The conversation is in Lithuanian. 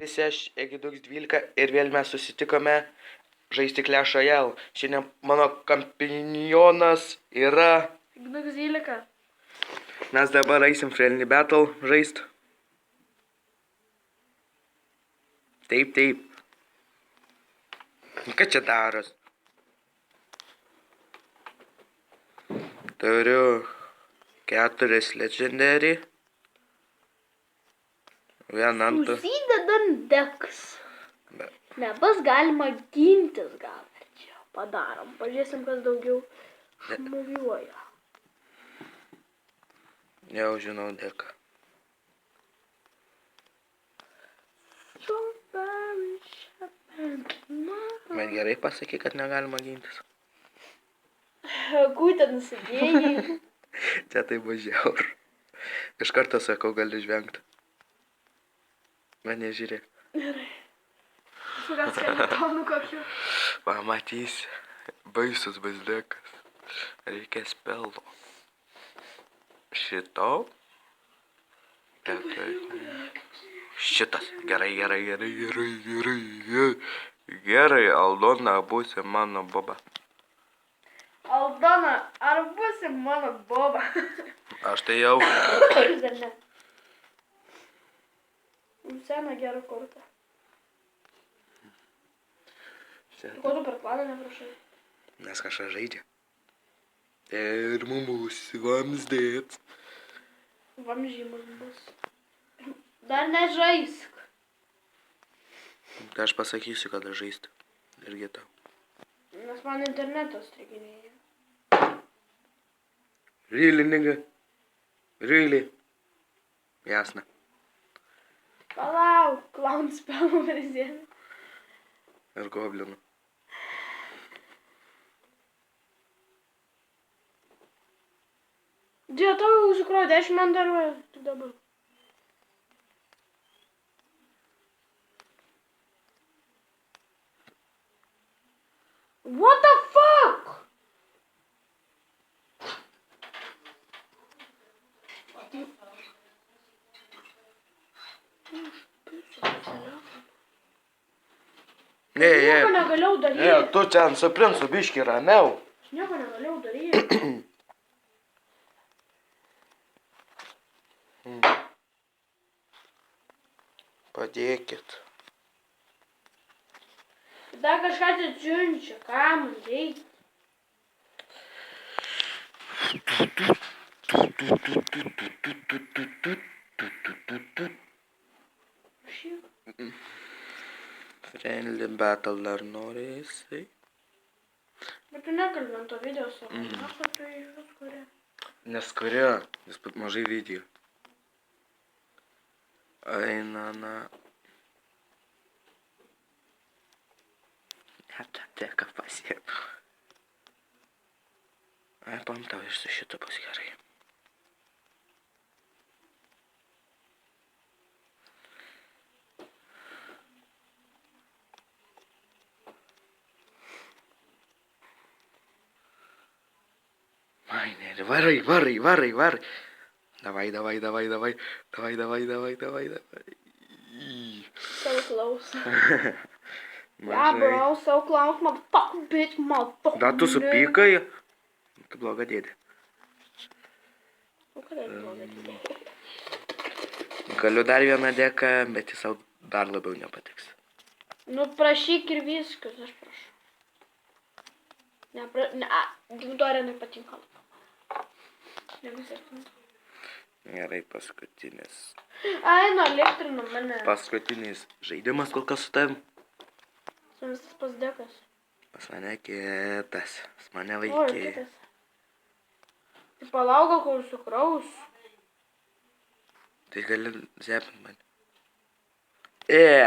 Visi aš Egidux 12 ir vėl mes susitikome žaisti Clash Royale. Šiandien mano kampinjonas yra... Egidux 12. Mes dabar eisim Friendly Battle žaist. Taip. Ką čia daros? Turiu 4 legendary. Vieną antrą. Susidedant deks. Nebus galima gintis gal. Čia padarom. Pažiūrėsim, kas daugiau šmuviuoja. Jau žinau deką. Bet gerai pasakyk, kad negalima gintis. Kūtę nusidėjai. Čia tai buvo žiaur. Iš karto sakau, gali žvengti. Bet nežiūrėk. Gerai. Su gal skeletonu kokiu. Pamatysi. Baisus bazdekas. Reikia spello. Šito. Šitas. Gerai. Gerai, Aldona, būsi mano boba. Aldona, ar būsi mano boba? Aš tai jau. Dar ne. Seną gerą kortą. Ko tu per planą neprašai? Nes kažką žaidžia. Ir mums bus vamzdėt. Vamžymas bus. Dar nežaisk. Tai aš pasakysiu, kada žaisti. Irgi tau. Nes man internetas striginėja. Really, nigga? Really? Jasna. Palauk, clown spello verzėlė. Ir goblinų. Dėl to jau užsikrojo 10 man dar tik dabar. What the fuck? Nieko negalėjau daryti. Tu ten su princu biški ramiau. Nieko negalėjau daryti. Padėkit. Dar kažką atsiunčia, ką man reikia. Friendly Battle dar nori jisai. Bet tu nekalbi ant to video savo. Aš tu iš kuria. Neskuria, jis pat mažai video. Eina, na. Teka pasiekti. Ai, pamtau iš su šito bus gerai. Maineri, varai. Davai. So close. Yeah, bro, so close, motherfucking bitch, motherfucking. Da tu supykai? Tu bloga dėdė. O kada bloga dėdė? Galiu dar vieną dėką, bet jis sau dar labiau nepatiks. Nu, prašyk ir viskas, aš prašau. Viktorija nepatinka. Gerai, paskutinis. Ai, nu, elektrinu mane. Paskutinis žaidimas kol kas su tavim. Su visas pas dėkas. Pas mane kitas. Pas mane O, ir vaikė. kitas. Tai palaugo, kol sukraus. Tai gali zepint mane.